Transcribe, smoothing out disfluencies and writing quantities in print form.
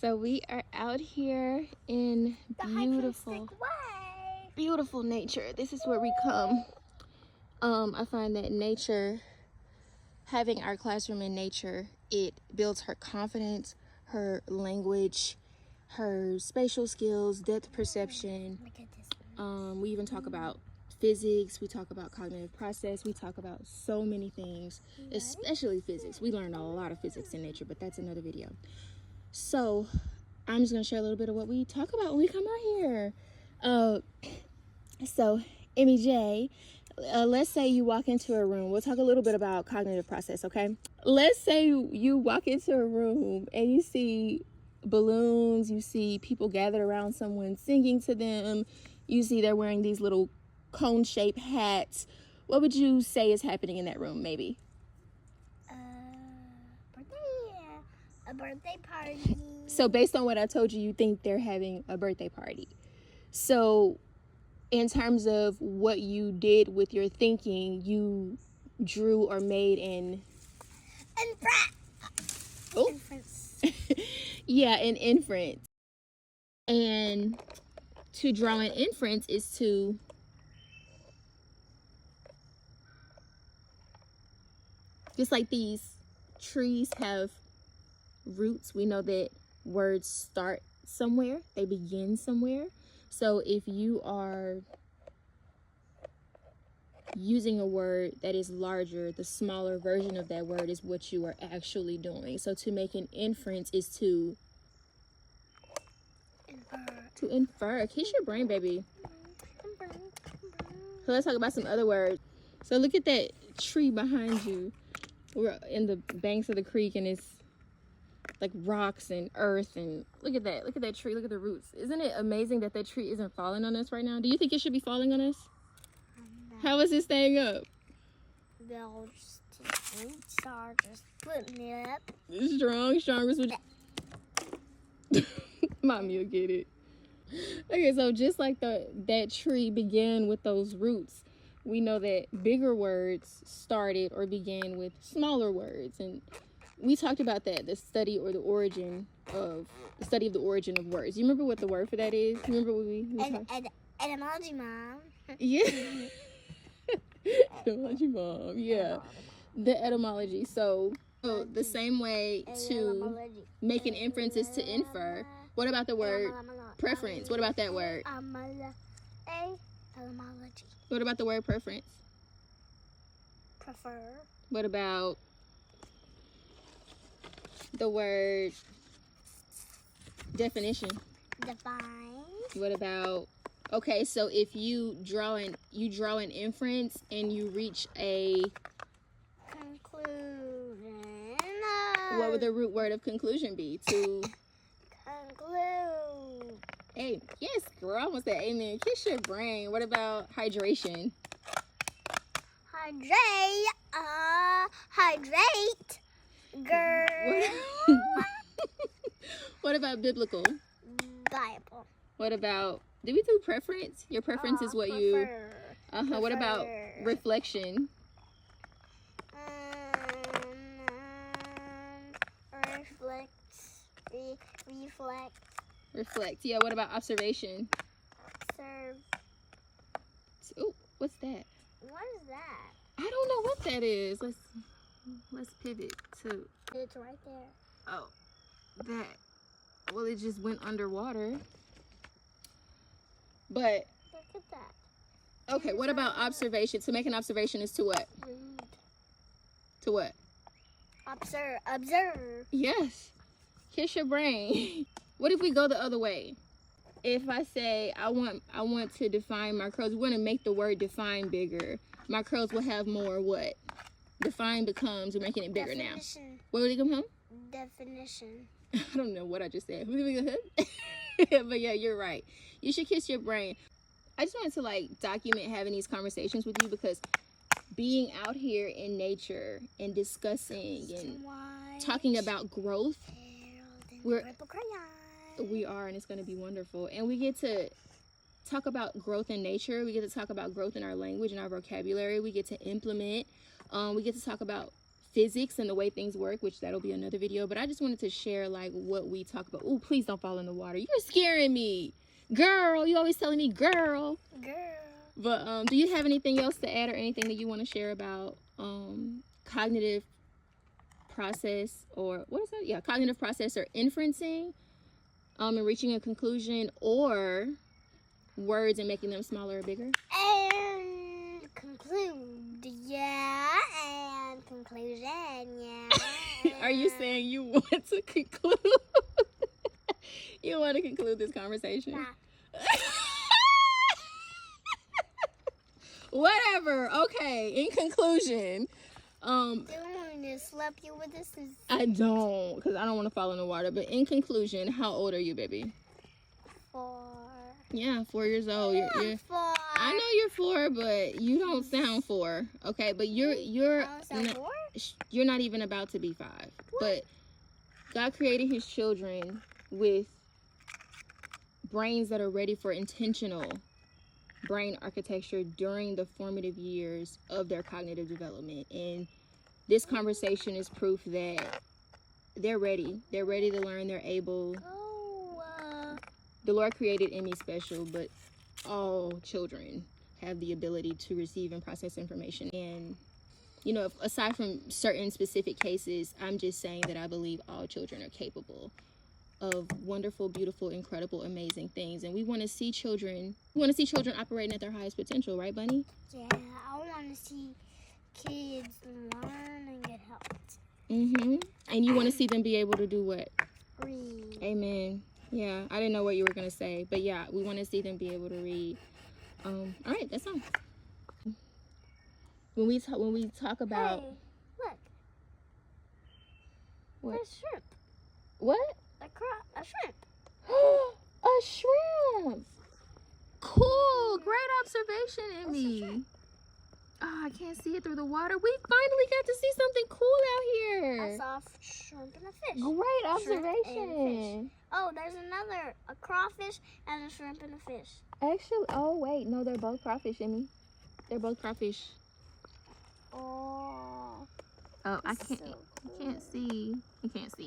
So we are out here in beautiful nature. This is where we come. I find that nature, having our classroom in nature, it builds her confidence, her language, her spatial skills, depth perception. We even talk about physics, we talk about cognitive process, we talk about so many things, especially physics. We learn a lot of physics in nature, but that's another video. So I'm just gonna share a little bit of what we talk about when we come out here. So Emmy J, let's say you walk into a room. We'll talk a little bit about cognitive process, okay? Let's say you walk into a room and you see balloons, you see people gathered around someone singing to them, you see they're wearing these little cone-shaped hats. What would you say is happening in that room, maybe? A birthday party. So based on what I told you, you think they're having a birthday party. So in terms of what you did with your thinking, you drew or made an inference. Yeah, an inference. And to draw an inference is to just like these trees have roots, we know that words start somewhere, they begin somewhere. So if you are using a word that is larger, the smaller version of that word is what you are actually doing. So to make an inference is to infer. Kiss your brain, baby. So let's talk about some other words. So look at that tree behind you. We're in the banks of the creek and it's like rocks and earth, and look at that tree, look at the roots. Isn't it amazing that tree isn't falling on us right now? Do you think it should be falling on us? How is it staying up? They'll just start just putting it up. Strongest with Mommy will get it. Okay, so just like that tree began with those roots, we know that bigger words started or began with smaller words. And we talked about that, the study of the origin of words. You remember what the word for that is? You remember what we Etymology, Mom. Yeah. Etymology, Mom. Yeah. The etymology. So the same way to make an inference is to infer. What about the word preference? What about that word? Etymology. What about the word preference? Prefer. What about the word definition? Define. What about, okay, so if you draw an inference and you reach a conclusion. What would the root word of conclusion be? To conclude. Hey, yes, girl, almost said amen. Kiss your brain. What about hydration? Hydrate. Girl. What about biblical? Bible. What about, did we do preference? Your preference is what you prefer. What about reflection? Reflect. Yeah, what about observation? Observe. Oh, what's that? What is that? I don't know what that is. Let's pivot to. It's right there. Oh, that. Well, it just went underwater. But look at that. Okay, what about observation? To make an observation is to what? Read. To what? Observe. Yes. Kiss your brain. What if we go the other way? If I say I want to define my curls, we want to make the word define bigger. My curls will have more what? Define becomes, we're making it bigger definition. Now. What would it become? Definition. I don't know what I just said. But yeah, you're right. You should kiss your brain. I just wanted to document having these conversations with you because being out here in nature and discussing and talking about growth, we are, and it's going to be wonderful. And we get to talk about growth in nature. We get to talk about growth in our language and our vocabulary. We get to implement. We get to talk about physics and the way things work, which that'll be another video. But I just wanted to share like what we talk about. Oh, please don't fall in the water. You're scaring me, girl. You always telling me, girl. But do you have anything else to add or anything that you want to share about cognitive process, or what is that? Yeah, cognitive process or inferencing, and reaching a conclusion, or words and making them smaller or bigger? And conclusion, yeah. Are you saying you want to conclude? You want to conclude this conversation? Nah. Whatever. Okay. In conclusion, Do you want me to slap you with this? I don't, because I don't want to fall in the water. But in conclusion, how old are you, baby? 4. Yeah, 4 years old. You're 4. I know you're 4, but you don't sound 4. Okay, but you're I don't sound 4? you're not even about to be 5. What? But God created his children with brains that are ready for intentional brain architecture during the formative years of their cognitive development. And this conversation is proof that they're ready. They're ready to learn. They're able. The Lord created Emmy special, but all children have the ability to receive and process information. And, you know, aside from certain specific cases, I'm just saying that I believe all children are capable of wonderful, beautiful, incredible, amazing things. And we want to see children operating at their highest potential, right, Bunny? Yeah, I want to see kids learn and get helped. And you want to see them be able to do what? Read. Amen. Yeah, I didn't know what you were going to say, but yeah, we want to see them be able to read. All right, that's all. When we talk about... Hey, look. What? There's shrimp. What? A shrimp. A shrimp. Cool. Great observation, Emmy. Oh, I can't see it through the water. We finally got to see something cool out here. I saw a shrimp and a fish. Great Shrimp and observation. Oh, there's a crawfish and a shrimp and a fish. Actually, oh wait, no, they're both crawfish, Emmy. They're both crawfish. Oh. Oh, I That's can't. so I can't see. I can't see.